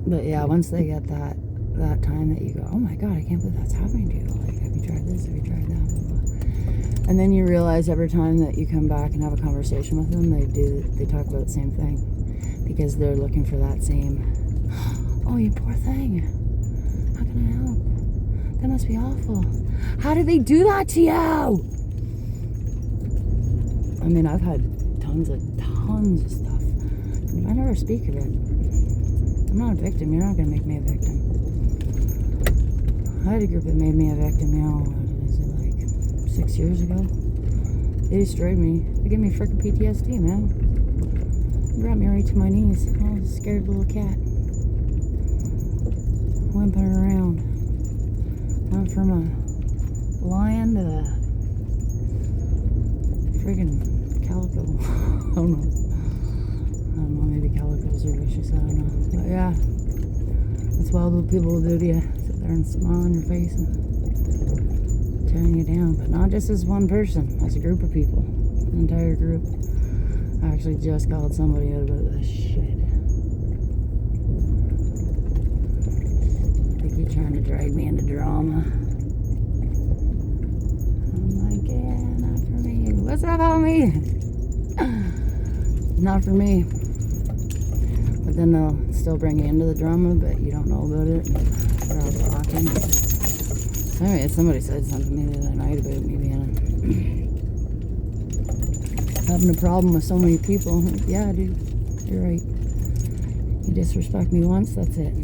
But yeah, once they get that time that you go, oh my God, I can't believe that's happening to you. Like, have you tried this? Have you tried that? Blah, blah. And then you realize every time that you come back and have a conversation with them, they talk about the same thing because they're looking for that same, oh, you poor thing. How can I help? That must be awful. How did they do that to you? I mean, I've had tons of stuff. I never speak of it. I'm not a victim. You're not going to make me a victim. I had a group that made me a victim, what is it, like 6 years ago? They destroyed me. They gave me freaking PTSD, man. They brought me right to my knees. I was a scared little cat. Whimpering around. Went from a lion to a friggin' calico. I don't know, maybe calicos are vicious, I don't know. But yeah, that's what all the people will do to you. Sit there and smile on your face and tearing you down. But not just as one person, as a group of people. An entire group. I actually just called somebody out about this shit. They keep trying to drag me into drama. I'm like, yeah, not for me. What's that about me? Not for me. But then they'll still bring you into the drama, but you don't know about it. They're all talking. Anyway, somebody said something to me the other night about me being having a problem with so many people. I'm like, yeah, dude, you're right. You disrespect me once, that's it.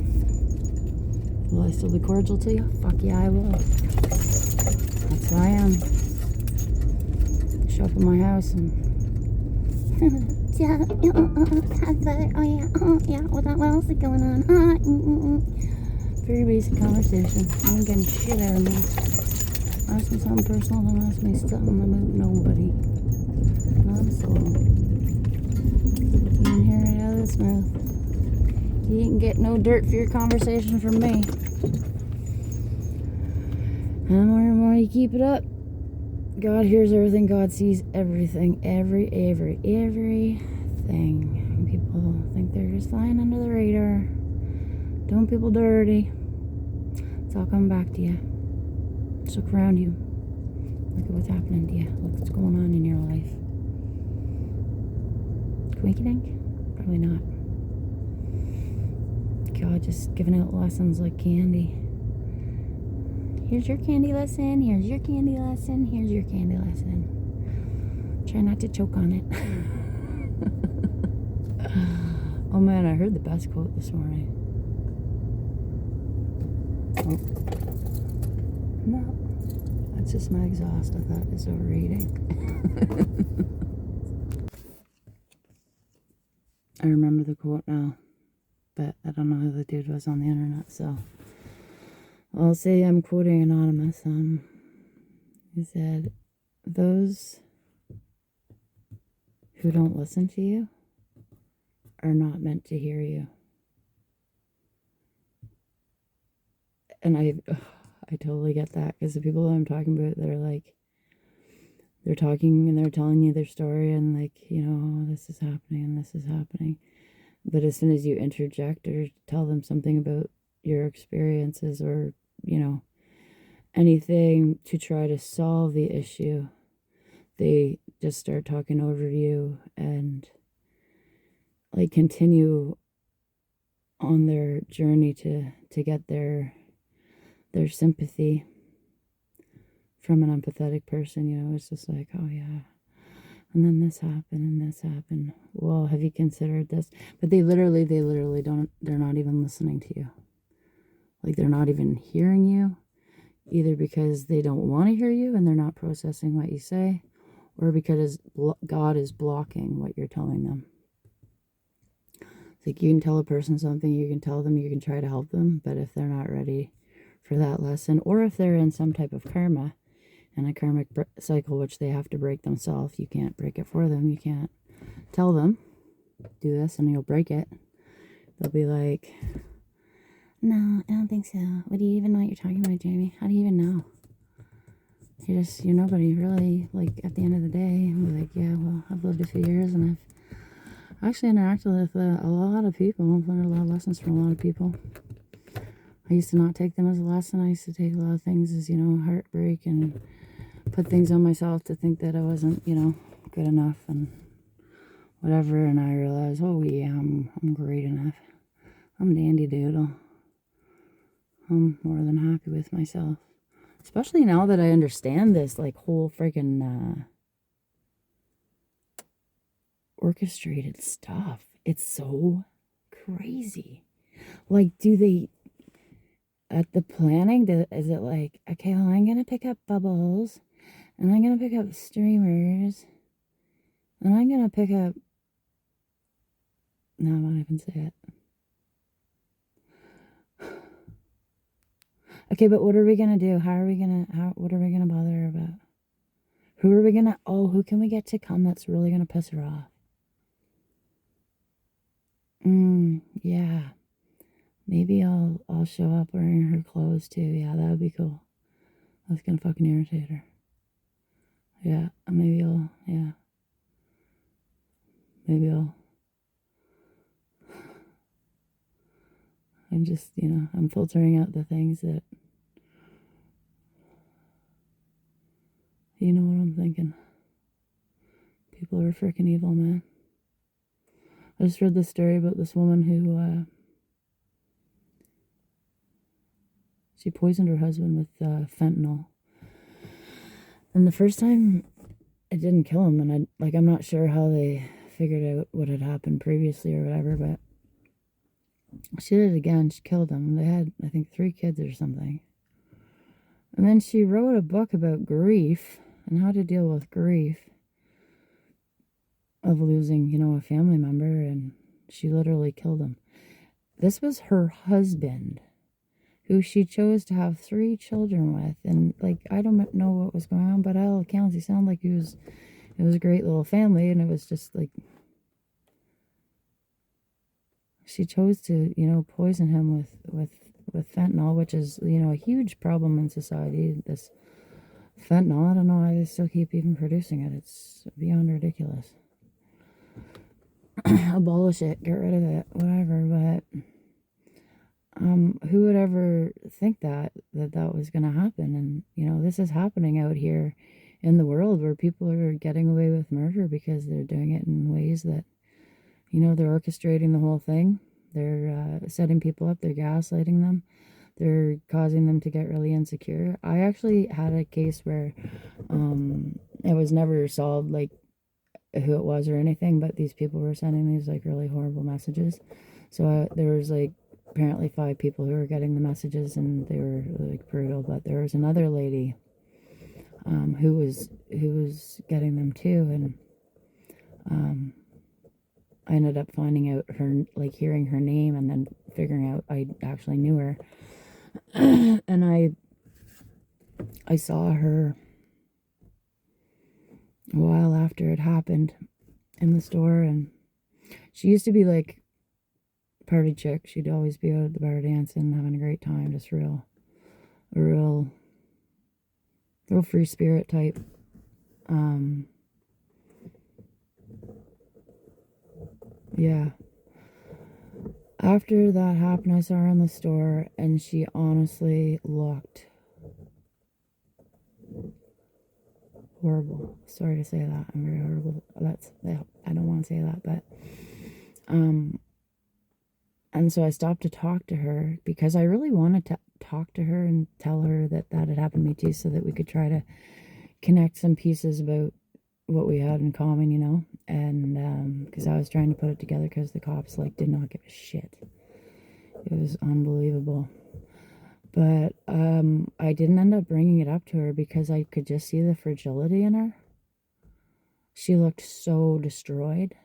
Will I still be cordial to you? Fuck yeah, I will. That's who I am. Show up in my house and yeah, what else is going on? Very basic conversation. You ain't getting shit out of me. Ask me something personal, don't ask me something about nobody. Not a soul. You can hear it out of this mouth. You ain't get no dirt for your conversation from me. And the more you keep it up, God hears everything. God sees everything. Everything. People think they're just flying under the radar. Doing people dirty. It's all coming back to you. Just look around you. Look at what's happening to you. Look what's going on in your life. Coinkydink? Probably not. God just giving out lessons like candy. Here's your candy lesson. Here's your candy lesson. Here's your candy lesson. Try not to choke on it. Oh man, I heard the best quote this morning. Oh. No. That's just my exhaust. I thought it was overeating. I remember the quote now, but I don't know who the dude was on the internet, so I'll say I'm quoting anonymous. He said, those who don't listen to you are not meant to hear you. And I totally get that, because the people that I'm talking about, they're talking and they're telling you their story and this is happening and this is happening. But as soon as you interject or tell them something about your experiences or, anything to try to solve the issue, they just start talking over you and continue on their journey to get their sympathy from an empathetic person. It's just like, oh yeah, and then this happened and this happened. Well, have you considered this? But they literally don't, they're not even listening to you. They're not even hearing you, either because they don't want to hear you and they're not processing what you say, or because God is blocking what you're telling them. It's you can tell a person something, you can tell them, you can try to help them, but if they're not ready for that lesson, or if they're in some type of karma and a karmic cycle which they have to break themselves, you can't break it for them. You can't tell them, do this and you'll break it. They'll be like, no, I don't think so. What do you even know what you're talking about, Jamie? How do you even know? You're nobody really. At the end of the day, I'm like, yeah, well, I've lived a few years and I actually interacted with a lot of people. I've learned a lot of lessons from a lot of people. I used to not take them as a lesson. I used to take a lot of things as, heartbreak and put things on myself to think that I wasn't, good enough and whatever. And I realized, oh yeah, I'm great enough. I'm dandy doodle. I'm more than happy with myself. Especially now that I understand this, like, whole freaking orchestrated stuff. It's so crazy. Like, do they, at the planning, is it like, okay, well, I'm going to pick up bubbles, and I'm going to pick up streamers, and I'm going to pick up, no, I won't even say it. Okay, but what are we going to do? What are we going to bother her about? Who can we get to come that's really going to piss her off? Yeah. Maybe I'll show up wearing her clothes too. Yeah, that would be cool. That's gonna fucking irritate her. Yeah, maybe I'll I'm just, I'm filtering out the things that, you know what I'm thinking. People are freaking evil, man. I just read this story about this woman who, she poisoned her husband with fentanyl. And the first time, it didn't kill him. And I'm not sure how they figured out what had happened previously or whatever, but she did it again. She killed him. They had, I think, 3 kids or something. And then she wrote a book about grief and how to deal with grief of losing, a family member, and she literally killed him. This was her husband, who she chose to have 3 children with, and, I don't know what was going on, but all accounts, he sounded like it was a great little family, and it was just, she chose to, poison him with fentanyl, which is, a huge problem in society, this fentanyl. I don't know why they still keep even producing it. It's beyond ridiculous. Abolish it, get rid of it, whatever. But who would ever think that was going to happen? And this is happening out here in the world, where people are getting away with murder because they're doing it in ways that, they're orchestrating the whole thing. They're setting people up. They're gaslighting them. They're causing them to get really insecure. I actually had a case where it was never solved, who it was or anything, but these people were sending these really horrible messages. So there was apparently 5 people who were getting the messages, and they were brutal. But there was another lady who was getting them too, and I ended up finding out her, hearing her name, and then figuring out I actually knew her. And I saw her a while after it happened in the store, and she used to be party chick. She'd always be out at the bar dancing, having a great time, just real free spirit type. Yeah. After that happened, I saw her in the store, and she honestly looked horrible. Sorry to say that. I'm very horrible. I don't want to say that, but and so I stopped to talk to her because I really wanted to talk to her and tell her that had happened to me too, so that we could try to connect some pieces about what we had in common, and because I was trying to put it together, because the cops did not give a shit. It was unbelievable. But I didn't end up bringing it up to her because I could just see the fragility in her. She looked so destroyed.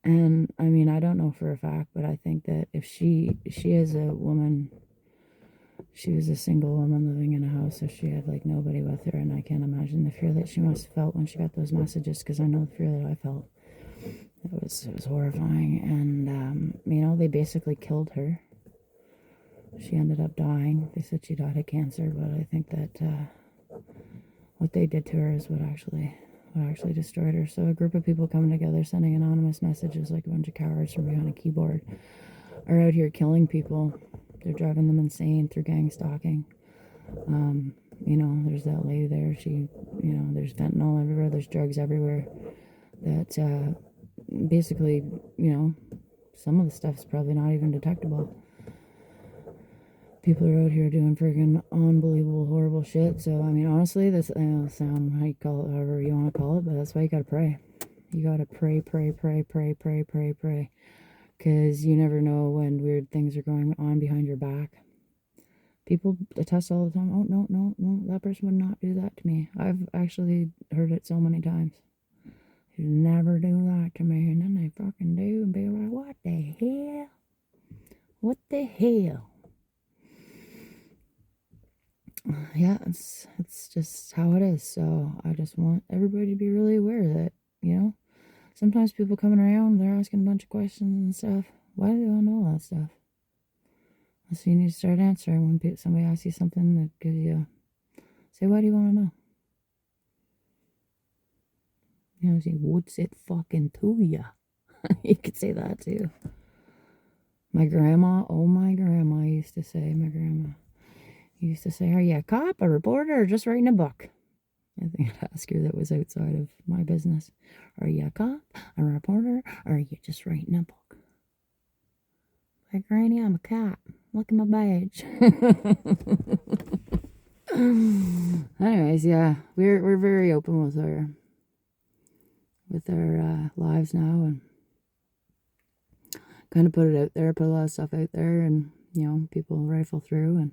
And I mean, I don't know for a fact, but I think that if she is a woman, she was a single woman living in a house, so she had nobody with her, and I can't imagine the fear that she must have felt when she got those messages, because I know the fear that I felt. It was horrifying. And they basically killed her. She ended up dying. They said she died of cancer, but I think that what they did to her is what what actually destroyed her. So a group of people coming together, sending anonymous messages like a bunch of cowards from behind a keyboard, are out here killing people. They're driving them insane through gang stalking. There's that lady there. There's fentanyl everywhere. There's drugs everywhere. That basically, some of the stuff's probably not even detectable. People are out here doing friggin' unbelievable, horrible shit. So, honestly, this sound, how you call it, however you want to call it, but that's why you gotta pray. You gotta pray. Because you never know when weird things are going on behind your back. People attest all the time, oh, no, that person would not do that to me. I've actually heard it so many times. You never do that to me, and then they fucking do, and be like, what the hell? What the hell? Yeah, it's just how it is. So I just want everybody to be really aware that, sometimes people coming around, they're asking a bunch of questions and stuff. Why do they all know all that stuff? So you need to start answering when somebody asks you something that gives you, say, why do you want to know? Say, what's it fucking to you? You could say that too. My grandma used to say, are you a cop, a reporter, or just writing a book? I think I'd ask her that was outside of my business. Are you a cop, a reporter, or are you just writing a book? Like, Granny, I'm a cop. Look at my badge. Anyways, yeah, we're very open with our lives now, and kind of put it out there, put a lot of stuff out there, and people rifle through, and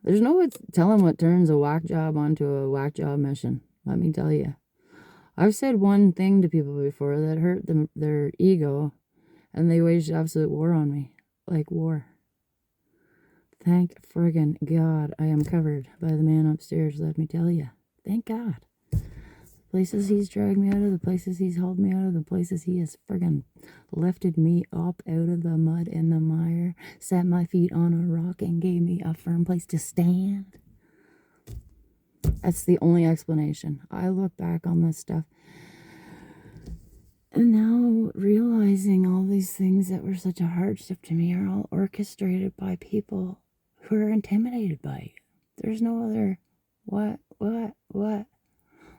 there's no telling what turns a whack job onto a whack job mission. Let me tell you, I've said one thing to people before that hurt their ego, and they waged absolute war on me, like war. Thank friggin' God I am covered by the man upstairs, let me tell you. Thank God. Places he's dragged me out of, the places he's held me out of, the places he has friggin' lifted me up out of the mud and the mire, set my feet on a rock, and gave me a firm place to stand. That's the only explanation. I look back on this stuff and now realizing all these things that were such a hardship to me are all orchestrated by people who are intimidated by you. There's no other what?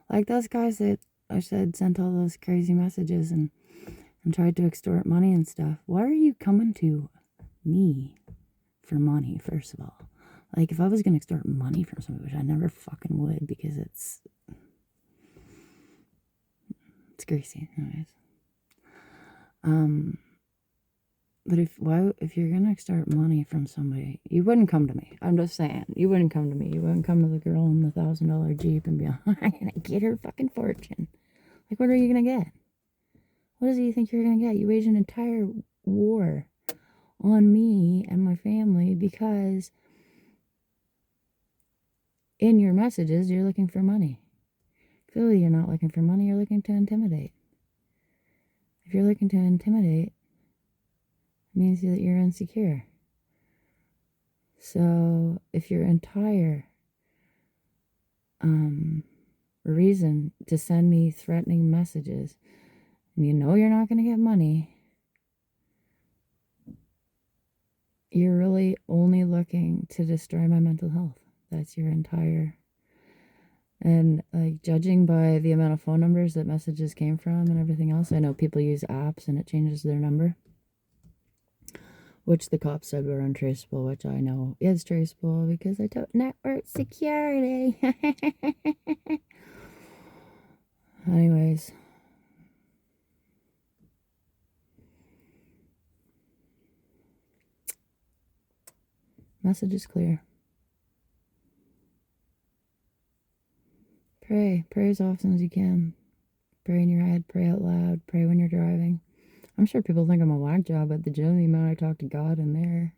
Like those guys that I said sent all those crazy messages and tried to extort money and stuff. Why are you coming to me for money, first of all? Like, if I was going to extort money from somebody, which I never fucking would, because it's greasy, anyways. But if you're gonna extort money from somebody, you wouldn't come to me. I'm just saying, you wouldn't come to me. You wouldn't come to the girl in the $1,000 Jeep and be like, I'm gonna get her fucking fortune. Like, what are you gonna get? What is it you think you're gonna get? You waged an entire war on me and my family because in your messages you're looking for money. Clearly, you're not looking for money. You're looking to intimidate. If you're looking to intimidate, means that you're insecure. So if your entire reason to send me threatening messages, and you're not going to get money, you're really only looking to destroy my mental health. That's your entire... And like, judging by the amount of phone numbers that messages came from and everything else, I know people use apps and it changes their number, which the cops said were untraceable, which I know is traceable because I took network security. Anyways. Message is clear. Pray. Pray as often as you can. Pray in your head. Pray out loud. Pray when you're driving. I'm sure people think I'm a whack job at the gym, the amount I talk to God in there.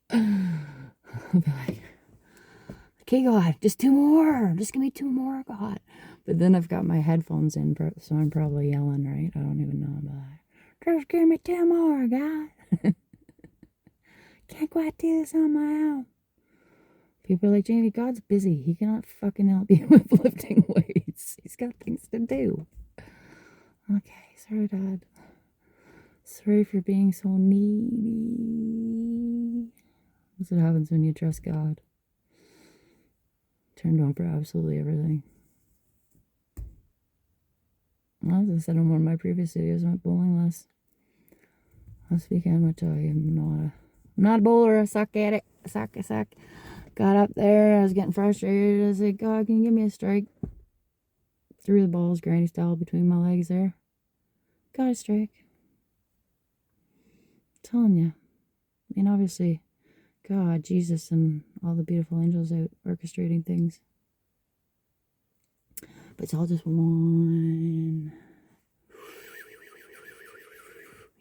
I'll be like, okay, God, just 2 more. Just give me 2 more, God. But then I've got my headphones in, so I'm probably yelling, right? I don't even know about that. Just give me 2 more, God. Can't quite do this on my own. People are like, Jamie, God's busy. He cannot fucking help you with lifting weights. He's got things to do. Okay, sorry, Dad. Sorry for being so needy. That's what happens when you trust God. Turned on for absolutely everything. Well, as I said in one of my previous videos, I went bowling last weekend, which I am not a bowler. I suck at it. I suck. Got up there. I was getting frustrated. I was like, God, can you give me a strike? Threw the balls granny style between my legs there. Got a strike. I'm telling you. I mean, obviously, God, Jesus, and all the beautiful angels out orchestrating things. But it's all just one.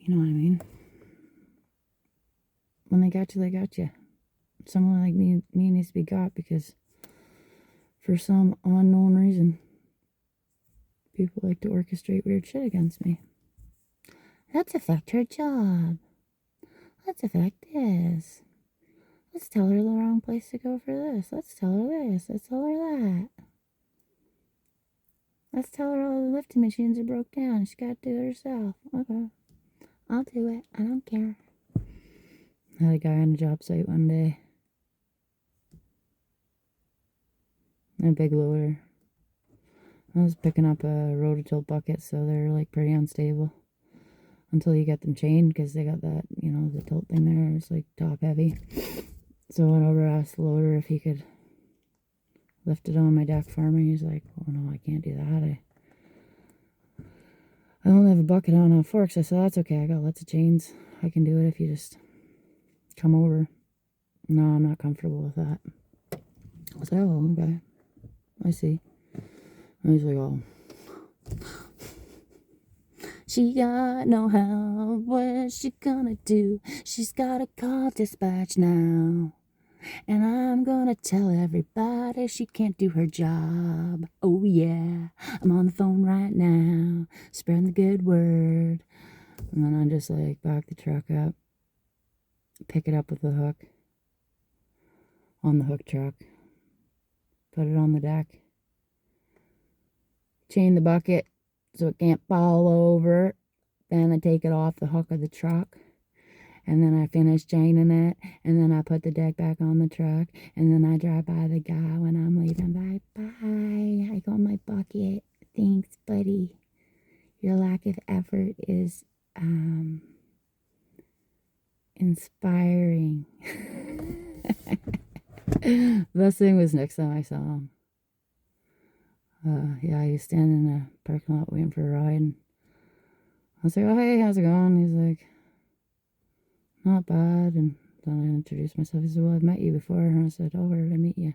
You know what I mean? When they got you, they got you. Someone like me needs to be got because for some unknown reason, people like to orchestrate weird shit against me. Let's affect her job. Let's affect this. Let's tell her the wrong place to go for this. Let's tell her this. Let's tell her that. Let's tell her all the lifting machines are broke down. She's got to do it herself. Okay. I'll do it. I don't care. I had a guy on a job site one day. A big loader. I was picking up a rototilt bucket, so they're like pretty unstable until you get them chained because they got that, the tilt thing there. It's like top heavy. So I went over, asked the loader if he could lift it on my deck for me. He's like, oh no, I can't do that. I only have a bucket on forks. I said, that's okay. I got lots of chains. I can do it if you just come over. No, I'm not comfortable with that. I was like, oh, okay. I see. And he's like, oh. She got no help. What's she gonna do? She's gotta call dispatch now. And I'm gonna tell everybody she can't do her job. Oh yeah, I'm on the phone right now, spreading the good word. And then I just like back the truck up, pick it up with the hook on the hook truck, put it on the deck, chain the bucket so it can't fall over. Then I take it off the hook of the truck. And then I finish chaining it. And then I put the deck back on the truck. And then I drive by the guy when I'm leaving. Bye. I got my bucket. Thanks, buddy. Your lack of effort is inspiring. The best thing was next time I saw him. He was standing in a parking lot waiting for a ride. And I was like, oh, hey, how's it going? He's like, not bad. And then I introduced myself. He said, well, I've met you before. And I said, oh, where did I meet you?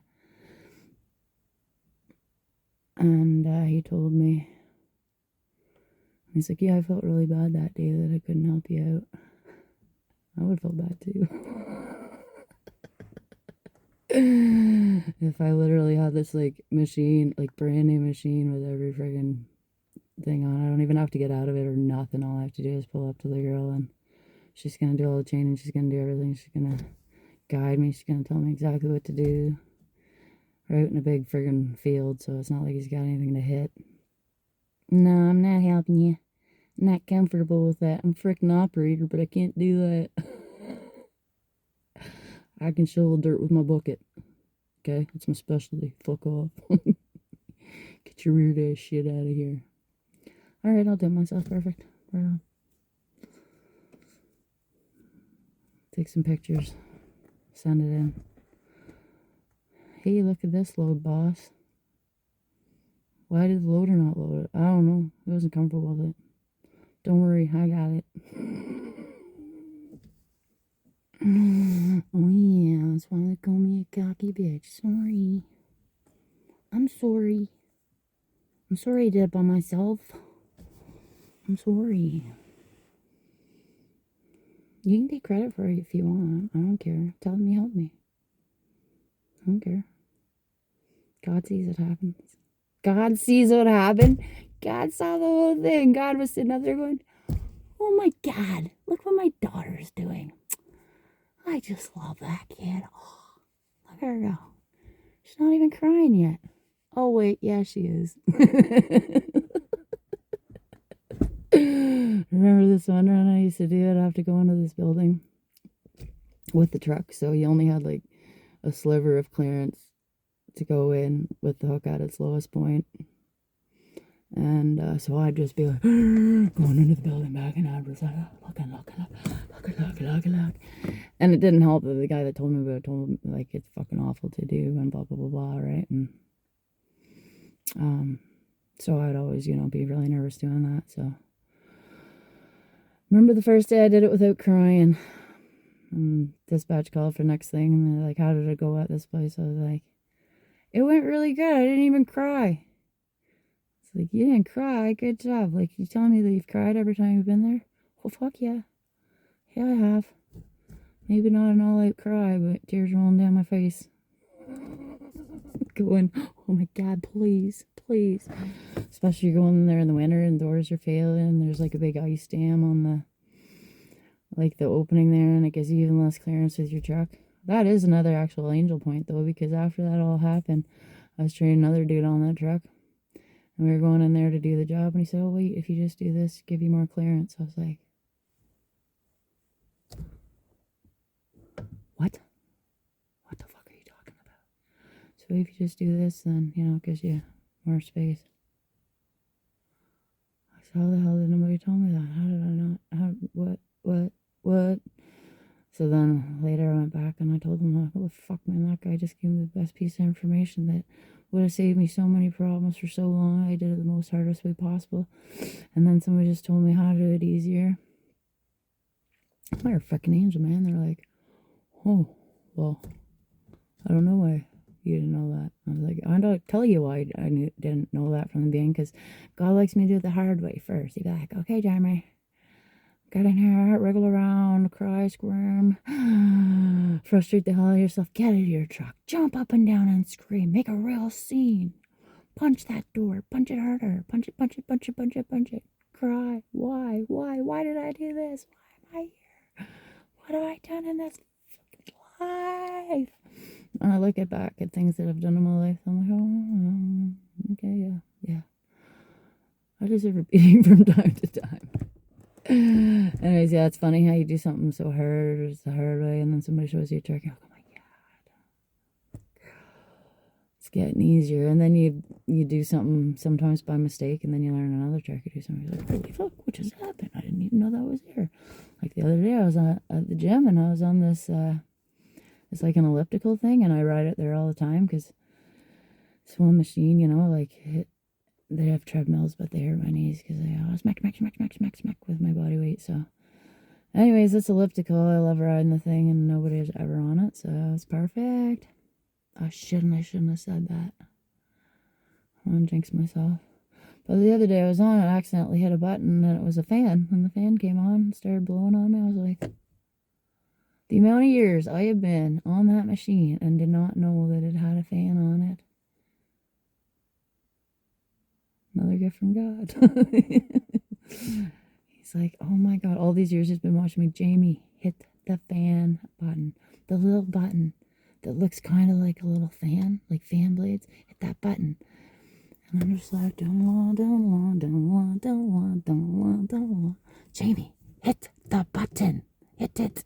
And he told me. He's like, yeah, I felt really bad that day that I couldn't help you out. I would feel bad too. If I literally had this like machine, like brand new machine with every friggin' thing on, I don't even have to get out of it or nothing. All I have to do is pull up to the girl and she's gonna do all the chaining. She's gonna do everything. She's gonna guide me. She's gonna tell me exactly what to do. We're out in a big friggin' field, so it's not like he's got anything to hit. No, I'm not helping you. I'm not comfortable with that. I'm a frickin' operator, but I can't do that. I can shovel dirt with my bucket. Okay? It's my specialty. Fuck off. Get your weird ass shit out of here. Alright, I'll do it myself. Perfect. Right on. Take some pictures. Send it in. Hey, look at this load, boss. Why did the loader not load it? I don't know. I wasn't comfortable with it. Don't worry, I got it. Oh yeah, that's why they call me a cocky bitch. Sorry. I'm sorry. I'm sorry I did it by myself. I'm sorry. You can take credit for it if you want. I don't care. Tell me, help me. I don't care. God sees what happens. God sees what happened. God saw the whole thing. God was sitting up there going, oh my God, look what my daughter's doing. I just love that kid. Oh, look at her go. She's not even crying yet. Oh, wait. Yeah, she is. Remember this one run I used to do? I'd have to go into this building with the truck. So you only had like a sliver of clearance to go in with the hook at its lowest point. And so I'd just be like, going into the building back, and I'd be like, look. And it didn't help that the guy that told me about it told me, like, it's fucking awful to do, and blah, blah, blah, blah, right? And so I'd always, be really nervous doing that. So remember the first day I did it without crying. Dispatch called for next thing, and they're like, how did it go at this place? I was like, it went really good. I didn't even cry. It's like, you didn't cry. Good job. Like, you telling me that you've cried every time you've been there? Well, fuck yeah. Yeah, I have. Maybe not an all-out cry, but tears rolling down my face. Going, oh my God, please. Especially you're going in there in the winter and doors are failing, and there's like a big ice dam on the opening there, and it gives you even less clearance with your truck. That is another actual angel point, though, because after that all happened, I was training another dude on that truck, and we were going in there to do the job, and he said, oh, wait, if you just do this, give you more clearance. I was like, what? What the fuck are you talking about? So if you just do this, then, it gives you more space. I said, how the hell did nobody tell me that? How did I not? What? So then later I went back and I told them, oh, fuck, man, that guy just gave me the best piece of information that would have saved me so many problems for so long. I did it the most hardest way possible. And then somebody just told me how to do it easier. They're a fucking angel, man. They're like, oh, well, I don't know why you didn't know that. I was like, I don't tell you why I didn't know that from the beginning, because God likes me to do it the hard way first. He'd be like, okay, Jeremy, get in here, wriggle around, cry, squirm, frustrate the hell out of yourself, get out of your truck, jump up and down and scream, make a real scene, punch that door, punch it harder, punch it, cry, why did I do this? Why am I here? What have I done in this life? And I look back at things that I've done in my life, I'm like, oh, okay, yeah. I deserve a beating from time to time. Anyways, yeah, it's funny how you do something so hard, or it's the hard way, and then somebody shows you a trick, oh my God. It's getting easier, and then you do something sometimes by mistake, and then you learn another trick, you do something, you're like, holy fuck, what just happened? I didn't even know that was there. Like the other day, I was at the gym, and I was on this, it's like an elliptical thing, and I ride it there all the time, because it's one machine, they have treadmills, but they hurt my knees because I always smack with my body weight. So anyways, it's elliptical. I love riding the thing, and nobody's ever on it, so it's perfect. I shouldn't have said that. I want to jinx myself. But the other day I was on it, I accidentally hit a button, and it was a fan, and the fan came on and started blowing on me. I was like, the amount of years I have been on that machine and did not know that it had a fan on it. Another gift from God. He's like, oh my God, all these years he's been watching me. Jamie, hit the fan button. The little button that looks kind of like a little fan, like fan blades. Hit that button. And I'm just like, don't want. Jamie, hit the button. Hit it.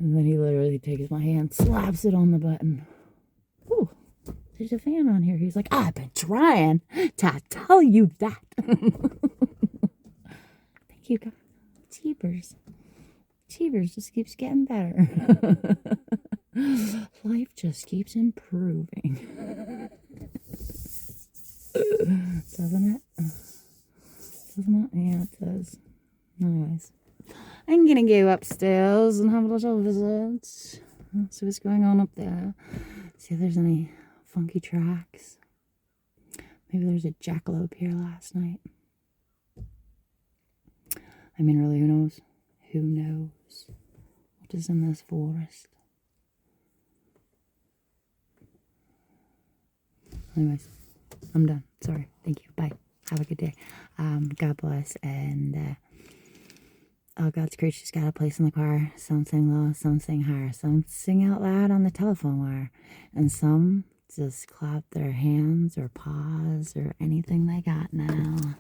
And then he literally takes my hand, slaps it on the button. Ooh, there's a fan on here. He's like, I've been trying to tell you that. Thank you, God. Cheapers just keeps getting better. Life just keeps improving. Doesn't it? Yeah, it does. Anyways, I'm gonna go upstairs and have a little visit. See what's going on up there. See if there's any funky tracks. Maybe there's a jackalope here last night. I mean, really, who knows? Who knows what is in this forest? Anyways, I'm done. Sorry. Thank you. Bye. Have a good day. God bless. And Oh, God's creature's got a place in the choir. Some sing low, some sing higher, some sing out loud on the telephone wire, and some just clap their hands or paws or anything they got now.